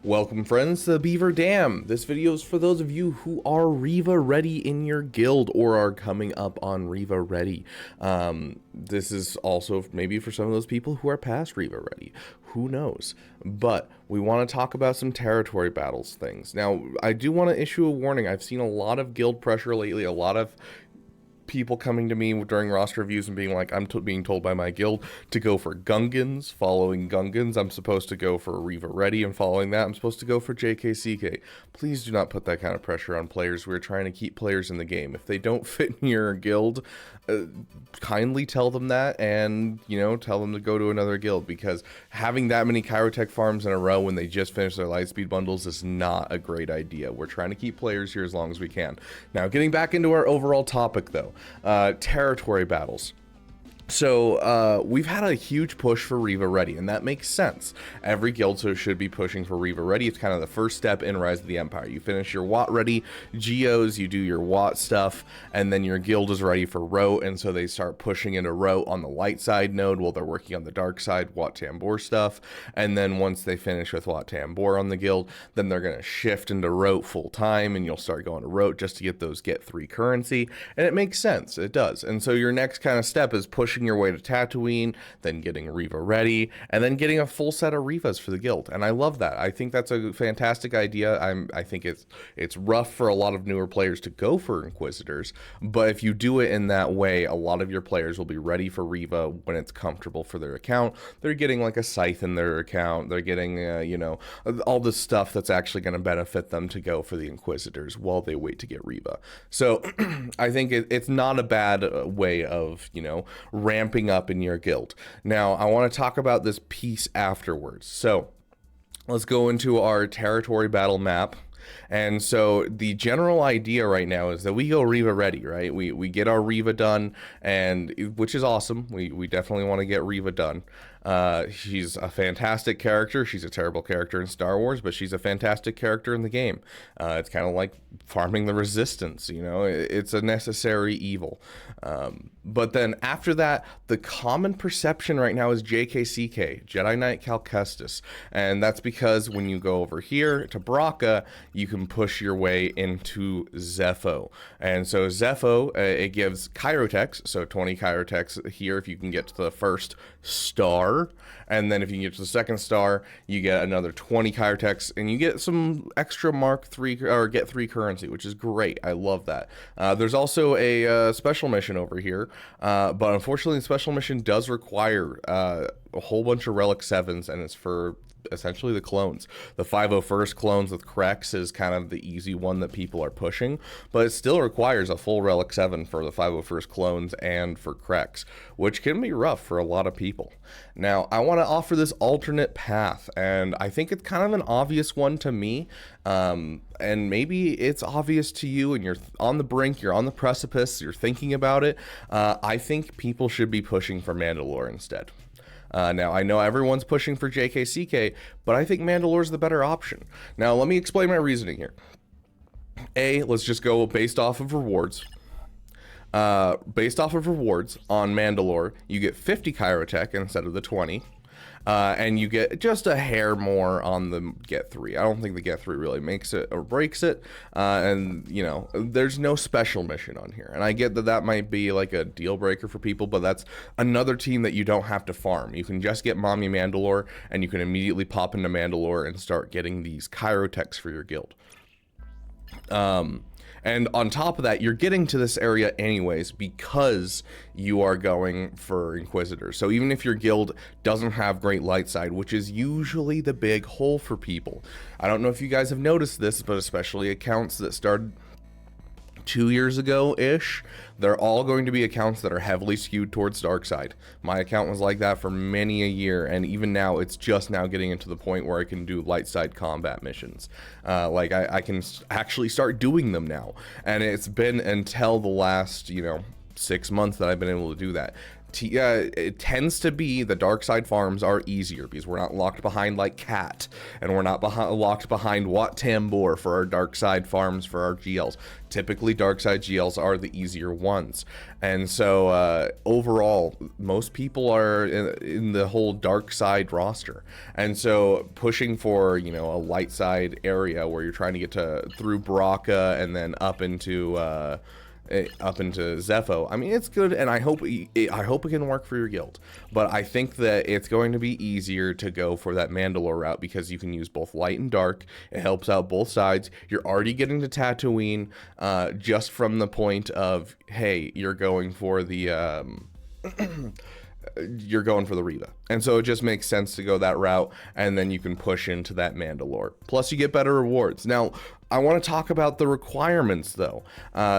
Welcome friends to the Beaver Dam. This video is for those of you who are Riva ready in your guild or are coming up on Riva ready. This is also maybe for some of those people who are past Riva ready. Who knows? But we want to talk about some territory battles things. Now, I do want to issue a warning. I've seen a lot of guild pressure lately, a lot of people coming to me during roster reviews and being like, I'm being told by my guild to go for Gungans. Following Gungans, I'm supposed to go for Riva Ready, and following that, I'm supposed to go for JKCK. Please do not put that kind of pressure on players. We're trying to keep players in the game. If they don't fit in your guild, kindly tell them that, and tell them to go to another guild, because having that many Kyrotech farms in a row when they just finished their Lightspeed bundles is not a great idea. We're trying to keep players here as long as we can. Now, getting back into our overall topic though, territory battles. So we've had a huge push for Riva Ready, and that makes sense. Every guild should be pushing for Riva Ready. It's kind of the first step in Rise of the Empire. You finish your Wat Ready geos, you do your Wat stuff, and then your guild is ready for Rote, and so they start pushing into Rote on the light side node while they're working on the dark side Wat Tambor stuff. And then once they finish with Wat Tambor on the guild, then they're going to shift into Rote full time, and you'll start going to Rote just to get those get 3 currency. And it makes sense, it does. And so your next kind of step is pushing your way to Tatooine, then getting Riva Ready, and then getting a full set of Rivas for the guild. And I love that. I think that's a fantastic idea. I think it's rough for a lot of newer players to go for Inquisitors, but if you do it in that way, a lot of your players will be ready for Riva when it's comfortable for their account. They're getting like a scythe in their account. They're getting all the stuff that's actually going to benefit them to go for the Inquisitors while they wait to get Riva. So I think it's not a bad way of ramping up in your guild. Now, I want to talk about this piece afterwards. So let's go into our territory battle map. And so the general idea right now is that we go Riva Ready, right? We get our Riva done, and which is awesome. We definitely want to get Riva done. She's a fantastic character. She's a terrible character in Star Wars, but she's a fantastic character in the game. It's kind of like farming the resistance, it's a necessary evil. But then after that, the common perception right now is JKCK, Jedi Knight Cal Kestis. And that's because when you go over here to Braca, you can push your way into Zepho. And so Zepho, it gives Kyrotechs, so 20 Kyrotechs here if you can get to the first star. And then if you can get to the second star, you get another 20 Kyrotechs, and you get some extra Mark 3 or get 3 currency, which is great. I love that. There's also a special mission over here, but unfortunately the special mission does require a whole bunch of Relic 7s, and it's for essentially the clones. The 501st clones with Krex is kind of the easy one that people are pushing, but it still requires a full Relic 7 for the 501st clones and for Krex, which can be rough for a lot of people. Now, I want to offer this alternate path, and I think it's kind of an obvious one to me, and maybe it's obvious to you, and you're on the brink, you're on the precipice, you're thinking about it. I think people should be pushing for Mandalore instead. Now, I know everyone's pushing for JKCK, but I think Mandalore's the better option. Now, let me explain my reasoning here. Let's just go based off of rewards. Based off of rewards on Mandalore, you get 50 Kyrotech instead of the 20. And you get just a hair more on the get 3. I don't think the get 3 really makes it or breaks it. And there's no special mission on here. And I get that might be like a deal breaker for people, but that's another team that you don't have to farm. You can just get Mommy Mandalore, and you can immediately pop into Mandalore and start getting these Kyrotechs for your guild. And on top of that, you're getting to this area anyways because you are going for Inquisitors. So even if your guild doesn't have great light side, which is usually the big hole for people. I don't know if you guys have noticed this, but especially accounts that started 2 years ago-ish, they're all going to be accounts that are heavily skewed towards dark side. My account was like that for many a year, and even now it's just now getting into the point where I can do light side combat missions. I can actually start doing them now, and it's been until the last 6 months that I've been able to do that. it tends to be the dark side farms are easier because we're not locked behind like Cat, and we're not locked behind Wat Tambor for our dark side farms for our GLs. Typically, dark side GLs are the easier ones, and so overall, most people are in the whole dark side roster, and so pushing for, you know, a light side area where you're trying to get to through Baraka and then up into Zepho. I mean, it's good, and I hope it can work for your guild. But I think that it's going to be easier to go for that Mandalore route because you can use both light and dark. It helps out both sides. You're already getting to Tatooine just from the point of, hey, you're going for the Riva, and so it just makes sense to go that route, and then you can push into that Mandalore. Plus, you get better rewards. Now, I want to talk about the requirements, though.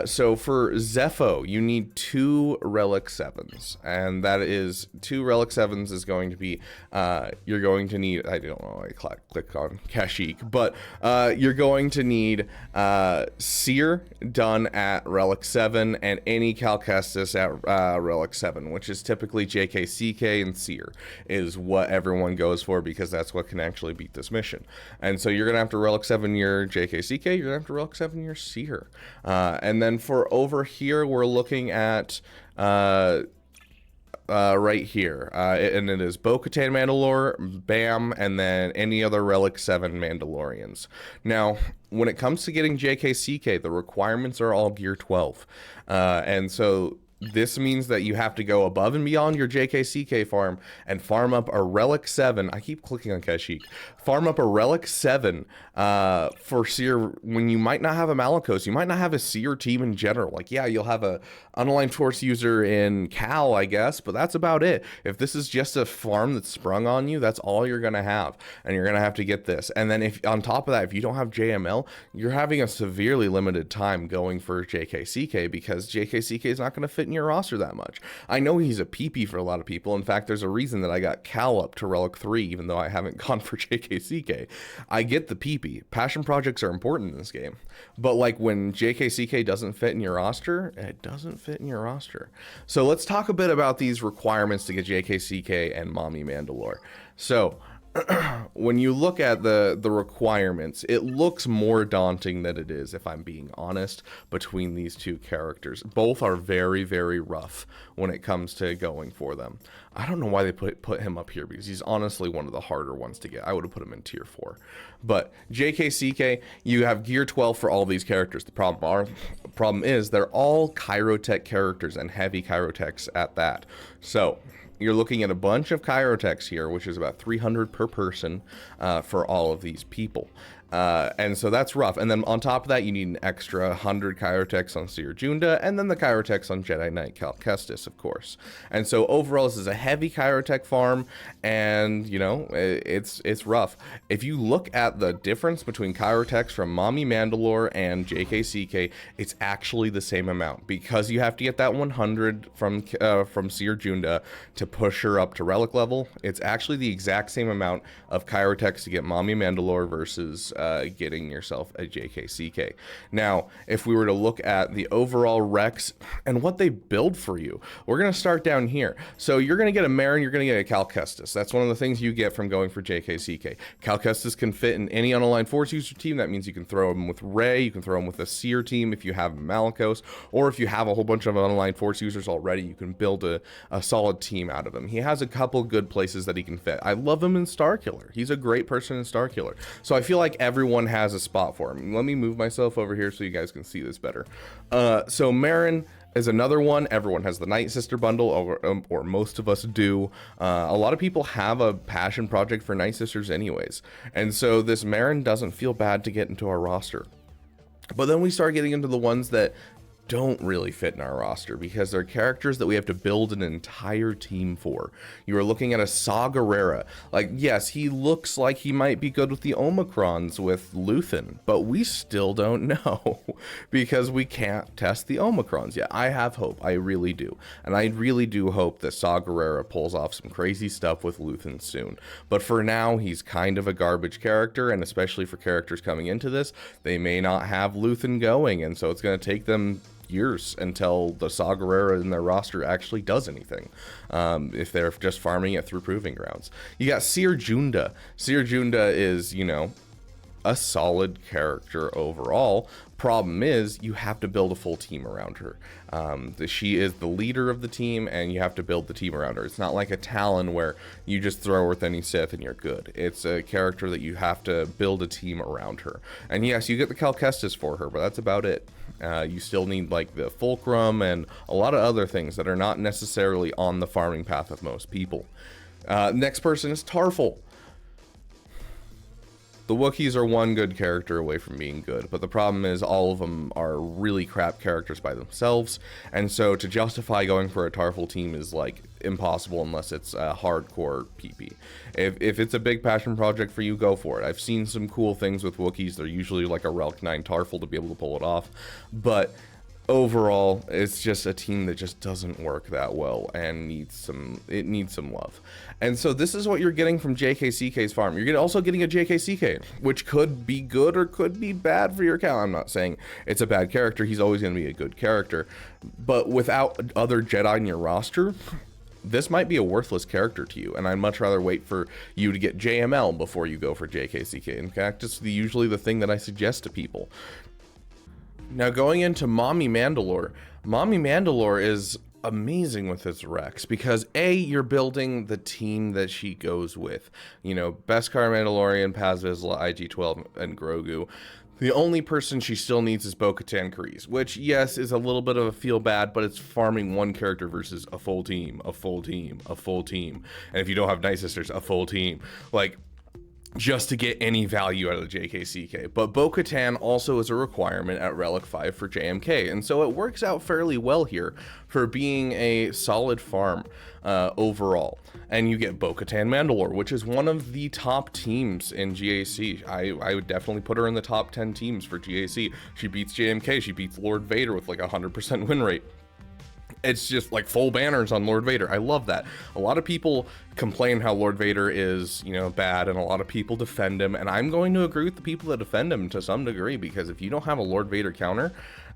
So for Zepho, you need 2 Relic 7s, and that is 2 Relic 7s is going to be, you're going to need, I don't know, I click on Kashyyyk, but you're going to need Seer done at Relic 7 and any Cal Kestis at Relic 7, which is typically JKCK and Seer is what everyone goes for because that's what can actually beat this mission. And so you're going to have to Relic 7 your JKCK, you're gonna have to Relic 7 your Seer. And then for over here, we're looking at right here, and it is Bo-Katan Mandalore, Bam, and then any other Relic 7 Mandalorians. Now, when it comes to getting JKCK, the requirements are all Gear 12, and so this means that you have to go above and beyond your JKCK farm and farm up a Relic 7. I keep clicking on Kashyyyk. Farm up a Relic 7 for Seer when you might not have a Malicos. You might not have a Seer team in general. Like, yeah, you'll have a unaligned Force user in Cal, I guess, but that's about it. If this is just a farm that's sprung on you, that's all you're going to have, and you're going to have to get this. And then if on top of that, if you don't have JML, you're having a severely limited time going for JKCK because JKCK is not going to fit in your roster that much. I know he's a PP for a lot of people. In fact, there's a reason that I got Cal up to Relic 3, even though I haven't gone for JKCK. I get the PP. Passion projects are important in this game. But like when JKCK doesn't fit in your roster, it doesn't fit in your roster. So let's talk a bit about these requirements to get JKCK and Mommy Mandalore. So when you look at the requirements, it looks more daunting than it is, if I'm being honest, between these two characters. Both are very, very rough when it comes to going for them. I don't know why they put him up here, because he's honestly one of the harder ones to get. I would have put him in tier 4. But JKCK, you have gear 12 for all these characters. The problem is they're all Kyrotech characters, and heavy Kyrotechs at that. So you're looking at a bunch of Kyrotechs here, which is about 300 per person for all of these people. And so that's rough. And then on top of that, you need an extra 100 Kyrotechs on Seer Junda, and then the Kyrotechs on Jedi Knight Cal Kestis, of course. And so overall, this is a heavy Kyrotech farm, and you know, it's rough. If you look at the difference between Kyrotechs from Mommy Mandalore and JKCK, it's actually the same amount, because you have to get that 100 from Seer Junda to push her up to relic level. It's actually the exact same amount of Kyrotechs to get Mommy Mandalore versus getting yourself a JKCK. Now, if we were to look at the overall Rex and what they build for you, we're going to start down here. So you're going to get a Marin, you're going to get a Cal Kestis. That's one of the things you get from going for JKCK. Cal Kestis can fit in any unaligned Force user team. That means you can throw them with Rey, you can throw them with a Seer team if you have Malicos, or if you have a whole bunch of unaligned Force users already, you can build a solid team out of him. He has a couple good places that he can fit. I love him in Starkiller. He's a great person in Starkiller. So I feel like everyone has a spot for him. Let me move myself over here so you guys can see this better. So Marin is another one. Everyone has the Night Sister bundle, or most of us do. A lot of people have a passion project for Night Sisters anyways. And so this Marin doesn't feel bad to get into our roster. But then we start getting into the ones that don't really fit in our roster, because they're characters that we have to build an entire team for. You are looking at a Saw Gerrera. Like, yes, he looks like he might be good with the Omicrons with Luthen, but we still don't know because we can't test the Omicrons yet. I have hope. I really do. And I really do hope that Saw Gerrera pulls off some crazy stuff with Luthen soon. But for now, he's kind of a garbage character, and especially for characters coming into this, they may not have Luthen going, and so it's going to take them, years until the Saga Rara in their roster actually does anything, if they're just farming it through Proving Grounds. You got Seer Junda. Seer Junda is, you know, a solid character overall. Problem is, you have to build a full team around her. She is the leader of the team, and you have to build the team around her. It's not like a Talon where you just throw her with any Sith and you're good. It's a character that you have to build a team around her. And yes, you get the Cal Kestis for her, but that's about it. You still need like the Fulcrum and a lot of other things that are not necessarily on the farming path of most people. Next person is Tarful. The Wookiees are one good character away from being good, but the problem is all of them are really crap characters by themselves, and so to justify going for a Tarful team is like impossible unless it's a hardcore PP. If it's a big passion project for you, go for it. I've seen some cool things with Wookiees. They're usually like a Relic 9 Tarful to be able to pull it off, but overall, it's just a team that just doesn't work that well and needs some love. And so this is what you're getting from JKCK's farm. You're also getting a JKCK, which could be good or could be bad for your Cal. I'm not saying it's a bad character. He's always going to be a good character. But without other Jedi in your roster, this might be a worthless character to you, and I'd much rather wait for you to get JML before you go for JKCK. In fact, it's usually the thing that I suggest to people. Now, going into Mommy Mandalore. Mommy Mandalore is amazing with his Rex because A, you're building the team that she goes with. You know, Beskar, Mandalorian, Paz Vizsla, IG-12, and Grogu. The only person she still needs is Bo-Katan Kryze, which, yes, is a little bit of a feel bad, but it's farming one character versus a full team, a full team, a full team. And if you don't have Night Sisters, a full team. Like, just to get any value out of the JKCK. But Bo-Katan also is a requirement at Relic 5 for JMK, and so it works out fairly well here for being a solid farm overall. And you get Bo-Katan Mandalore, which is one of the top teams in GAC. I would definitely put her in the top 10 teams for GAC. She beats JMK, she beats Lord Vader with like a 100% win rate. It's just like full banners on Lord Vader. I love that. A lot of people complain how Lord Vader is, you know, bad, and a lot of people defend him. And I'm going to agree with the people that defend him to some degree, because if you don't have a Lord Vader counter,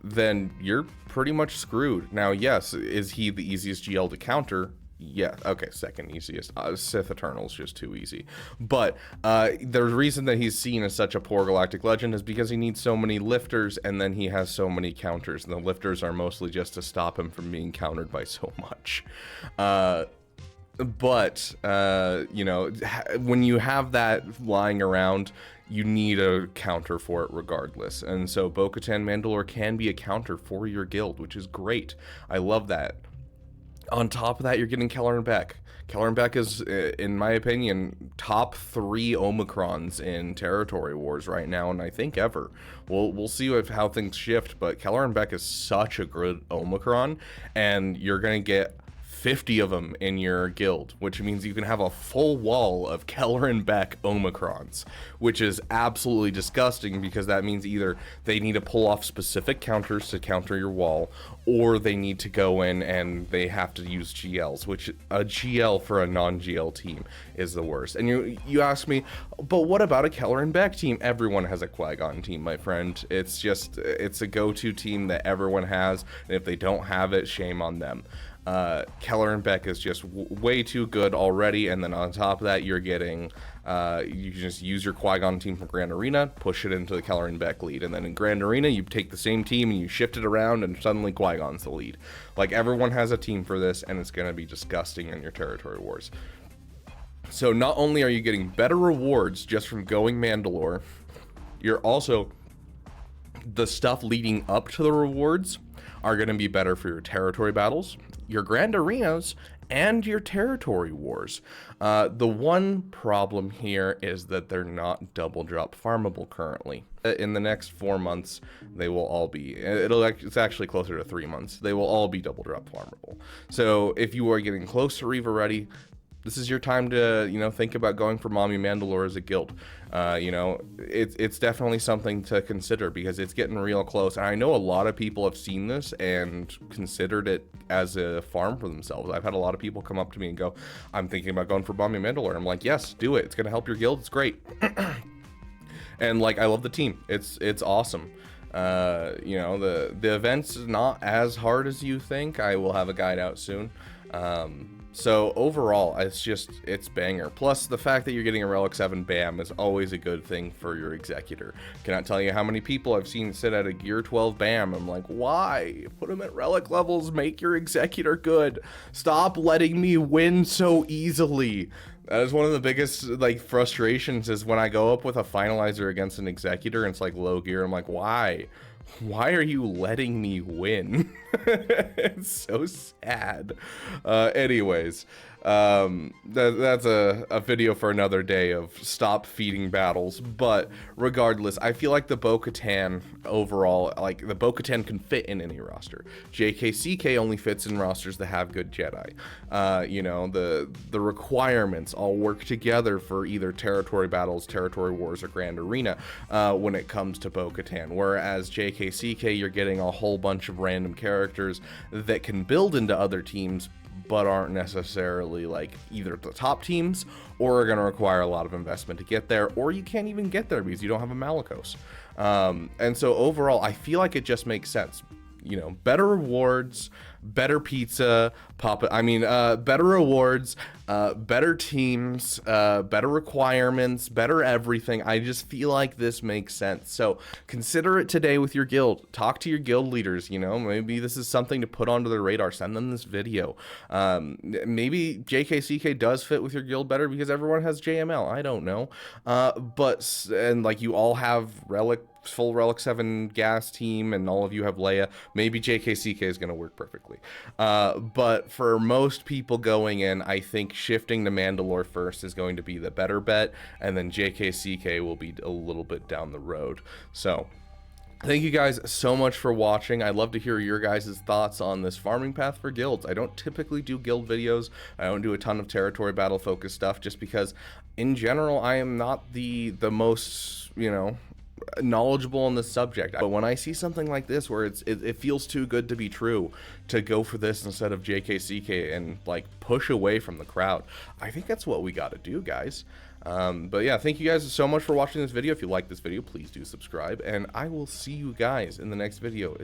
then you're pretty much screwed. Now, yes, is he the easiest GL to counter? Yeah, okay, second easiest. Sith Eternal's just too easy. But the reason that he's seen as such a poor Galactic Legend is because he needs so many lifters, and then he has so many counters. And the lifters are mostly just to stop him from being countered by so much. But you know, when you have that lying around, you need a counter for it regardless. And so Bo-Katan Mandalore can be a counter for your guild, which is great. I love that. On top of that, you're getting Kelleran Beck. Kelleran Beck is, in my opinion, top 3 Omicrons in Territory Wars right now, and I think ever. We'll see how things shift, but Kelleran Beck is such a good Omicron, and you're going to get 50 of them in your guild, which means you can have a full wall of Kelleran Beck Omicrons, which is absolutely disgusting, because that means either they need to pull off specific counters to counter your wall, or they need to go in and they have to use GLs, which a GL for a non-GL team is the worst. And you ask me, but what about a Kelleran Beck team? Everyone has a Qui-Gon team, my friend. It's a go-to team that everyone has, and if they don't have it, shame on them. Kelleran Beck is just way too good already, and then on top of that, you're getting you can just use your Qui-Gon team from Grand Arena, push it into the Kelleran Beck lead, and then in Grand Arena you take the same team and you shift it around, and suddenly Qui-Gon's the lead. Like, everyone has a team for this, and it's gonna be disgusting in your Territory Wars. So not only are you getting better rewards just from going Mandalore, you're also, the stuff leading up to the rewards are going to be better for your territory battles, your Grand Arenas, and your Territory Wars. The one problem here is that they're not double drop farmable currently. In the next 4 months, they will all be, it's actually closer to 3 months, they will all be double drop farmable. So if you are getting close to Riva ready, this is your time to, you know, think about going for Mommy Mandalore as a guild. You know, it's definitely something to consider, because it's getting real close. And I know a lot of people have seen this and considered it as a farm for themselves. I've had a lot of people come up to me and go, I'm thinking about going for Mommy Mandalore. I'm like, yes, do it. It's going to help your guild. It's great. And like, I love the team. It's awesome. You know, the event's not as hard as you think. I will have a guide out soon. So overall, it's banger. Plus, the fact that you're getting a Relic 7 BAM is always a good thing for your Executor. Cannot tell you how many people I've seen sit at a Gear 12 BAM. I'm like, why? Put them at Relic levels, make your Executor good. Stop letting me win so easily. That is one of the biggest, like, frustrations, is when I go up with a Finalizer against an Executor and it's like low gear. I'm like, why? Why are you letting me win? It's so sad. Anyways, that's a video for another day of stop feeding battles. But regardless, I feel like the Bo-Katan overall, like, the Bo-Katan can fit in any roster. JKCK only fits in rosters that have good Jedi. You know, the requirements all work together for either territory battles, territory wars, or Grand Arena when it comes to Bo-Katan. Whereas JKCK, you're getting a whole bunch of random characters that can build into other teams, but aren't necessarily like either the top teams, or are going to require a lot of investment to get there, or you can't even get there because you don't have a Malicos. And so overall, I feel like it just makes sense. You know, better rewards, better pizza, better rewards, better teams, better requirements, better everything. I just feel like this makes sense. So consider it today with your guild. Talk to your guild leaders, you know, maybe this is something to put onto their radar. Send them this video. Maybe JKCK does fit with your guild better because everyone has JML. I don't know. And like you all have full Relic 7 gas team, and all of you have Leia. Maybe JKCK is going to work perfectly. But for most people going in, I think shifting to Mandalore first is going to be the better bet, and then JKCK will be a little bit down the road. So thank you guys so much for watching. I'd love to hear your guys' thoughts on this farming path for guilds. I don't typically do guild videos. I don't do a ton of territory battle focused stuff, just because in general I am not the most, you know, knowledgeable on this subject. But when I see something like this where it feels too good to be true to go for this instead of JKCK and like push away from the crowd, I think that's what we got to do, guys. But yeah, thank you guys so much for watching this video. If you like this video, please do subscribe, and I will see you guys in the next video.